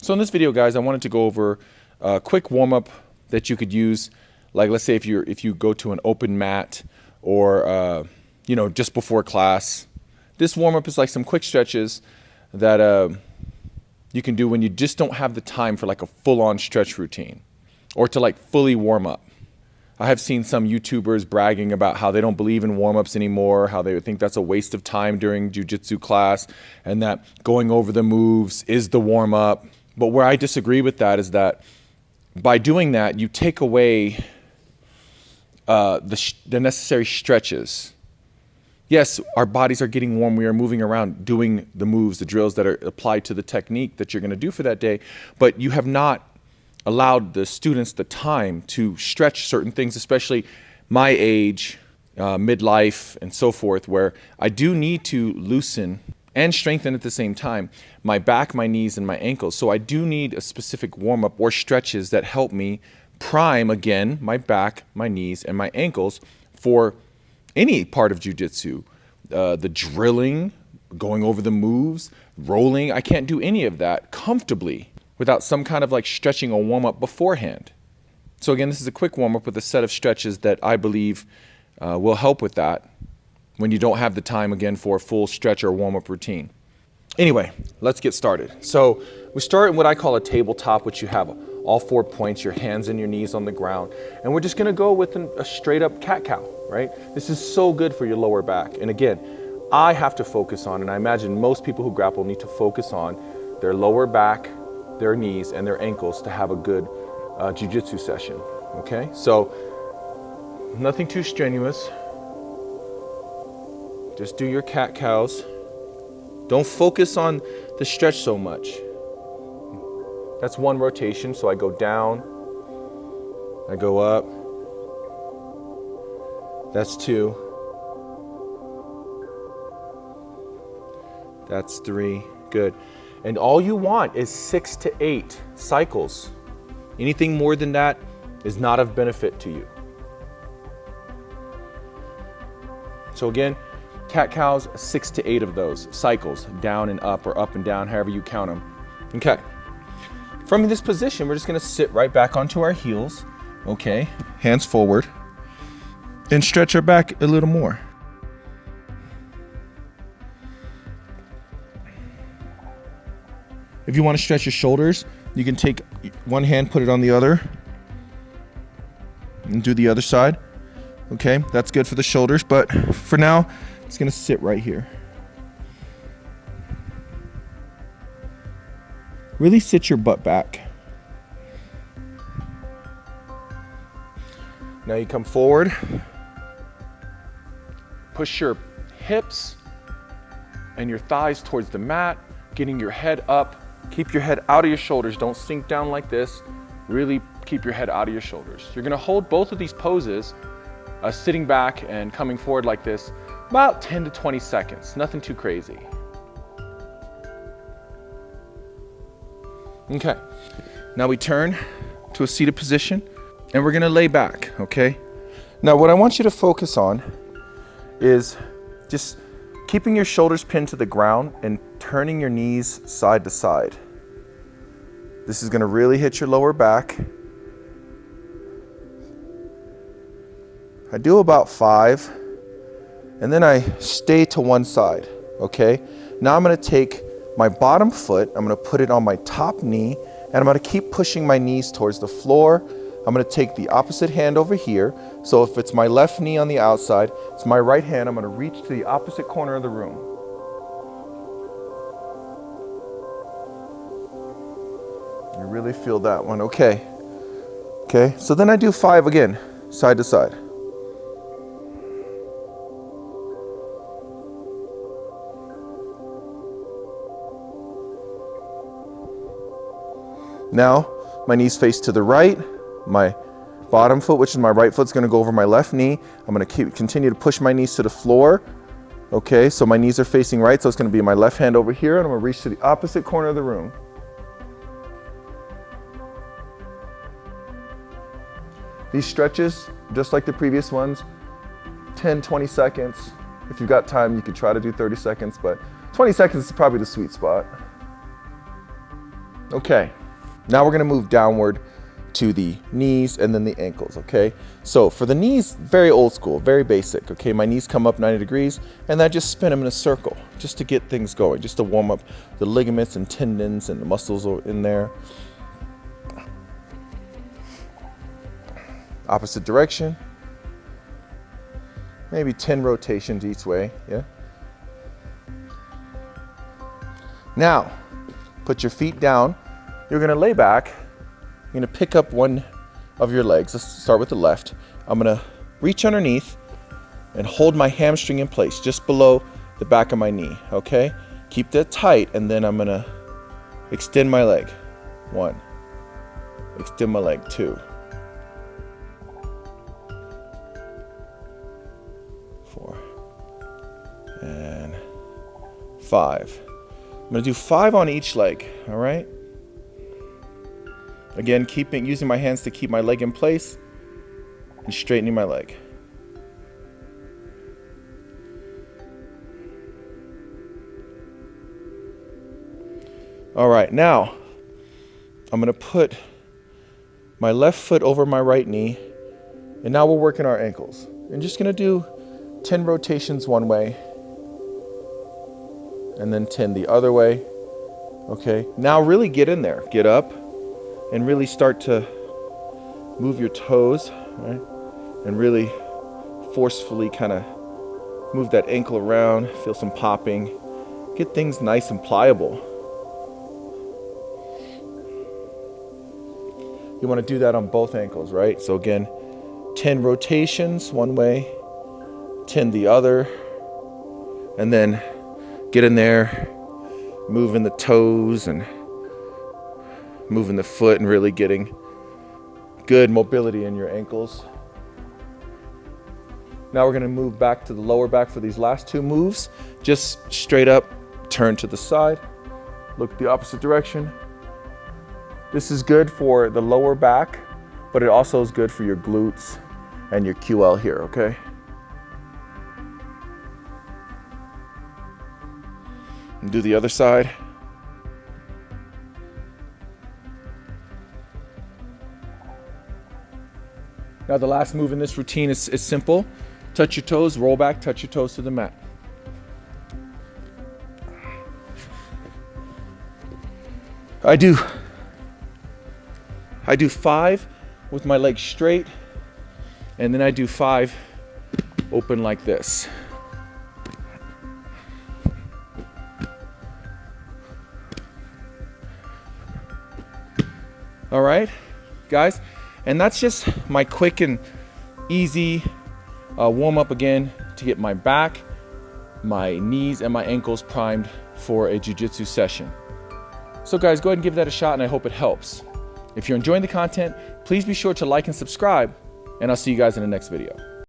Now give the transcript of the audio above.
So in this video, guys, I wanted to go over a quick warm-up that you could use. Like, let's say if you go to an open mat or just before class. This warm-up is like some quick stretches that you can do when you just don't have the time for like a full-on stretch routine or to like fully warm up. I have seen some YouTubers bragging about how they don't believe in warm-ups anymore, how they think that's a waste of time during jiu-jitsu class, and that going over the moves is the warm-up. But where I disagree with that is that by doing that, you take away the necessary stretches. Yes, our bodies are getting warm. We are moving around, doing the moves, the drills that are applied to the technique that you're going to do for that day, but you have not allowed the students the time to stretch certain things, especially my age, midlife, and so forth, where I do need to loosen and strengthen at the same time my back, my knees, and my ankles. So I do need a specific warm-up or stretches that help me prime, again, my back, my knees, and my ankles for any part of jiu-jitsu. The drilling, going over the moves, rolling, I can't do any of that comfortably without some kind of like stretching or warm-up beforehand. So again, this is a quick warm-up with a set of stretches that I believe will help with that when you don't have the time, again, for a full stretch or warm-up routine. Anyway, let's get started. So we start in what I call a tabletop, which you have all 4 points, your hands and your knees on the ground. And we're just gonna go with a straight up cat-cow, right? This is so good for your lower back. And again, I have to focus on, and I imagine most people who grapple need to focus on their lower back, their knees, and their ankles to have a good jiu-jitsu session, okay? So nothing too strenuous. Just do your cat-cows. Don't focus on the stretch so much. That's one rotation, so I go down, I go up. That's 2. That's 3, good. And all you want is 6 to 8 cycles. Anything more than that is not of benefit to you. So again, cat-cows, 6 to 8 of those cycles, down and up or up and down, however you count them. Okay. From this position, we're just gonna sit right back onto our heels, okay? Hands forward, and stretch our back a little more. If you wanna stretch your shoulders, you can take one hand, put it on the other, and do the other side. Okay, that's good for the shoulders, but for now, it's gonna sit right here. Really sit your butt back. Now you come forward, push your hips and your thighs towards the mat, getting your head up. Keep your head out of your shoulders. Don't sink down like this. Really keep your head out of your shoulders. You're gonna hold both of these poses, sitting back and coming forward like this, about 10 to 20 seconds, nothing too crazy. Okay, now we turn to a seated position and we're gonna lay back, okay? Now what I want you to focus on is just keeping your shoulders pinned to the ground and turning your knees side to side. This is gonna really hit your lower back. I do about 5, and then I stay to one side, okay? Now I'm gonna take my bottom foot, I'm gonna put it on my top knee, and I'm gonna keep pushing my knees towards the floor. I'm gonna take the opposite hand over here. So if it's my left knee on the outside, it's my right hand, I'm gonna reach to the opposite corner of the room. You really feel that one, okay. Okay, so then I do 5 again, side to side. Now, my knees face to the right, my bottom foot, which is my right foot, is gonna go over my left knee. I'm gonna continue to push my knees to the floor. Okay, so my knees are facing right, so it's gonna be my left hand over here, and I'm gonna reach to the opposite corner of the room. These stretches, just like the previous ones, 10, 20 seconds. If you've got time, you could try to do 30 seconds, but 20 seconds is probably the sweet spot. Okay, now we're gonna move downward to the knees and then the ankles, okay? So for the knees, very old school, very basic, okay? My knees come up 90 degrees and I just spin them in a circle just to get things going, just to warm up the ligaments and tendons and the muscles in there. Opposite direction. Maybe 10 rotations each way, yeah? Now, put your feet down. You're gonna lay back. You're gonna pick up one of your legs. Let's start with the left. I'm gonna reach underneath and hold my hamstring in place just below the back of my knee, okay? Keep that tight, and then I'm gonna extend my leg. 1, extend my leg. 2, 4, and 5. I'm gonna do 5 on each leg, all right? Again, using my hands to keep my leg in place and straightening my leg. All right, now I'm gonna put my left foot over my right knee, and now we're working our ankles. I'm just gonna do 10 rotations one way, and then 10 the other way, okay? Now really get in there, get up, and really start to move your toes, right? And really forcefully kind of move that ankle around, feel some popping, get things nice and pliable. You want to do that on both ankles, right? So again, 10 rotations one way, 10 the other, and then get in there, moving the toes and moving the foot and really getting good mobility in your ankles. Now we're gonna move back to the lower back for these last 2 moves. Just straight up, turn to the side, look the opposite direction. This is good for the lower back, but it also is good for your glutes and your QL here, okay? And do the other side. Now the last move in this routine is simple. Touch your toes, roll back, touch your toes to the mat. I do 5 with my legs straight, and then I do 5 open like this. All right, guys, and that's just my quick and easy warm up again to get my back, my knees, and my ankles primed for a jiu-jitsu session. So guys, go ahead and give that a shot, and I hope it helps. If you're enjoying the content, please be sure to like and subscribe, and I'll see you guys in the next video.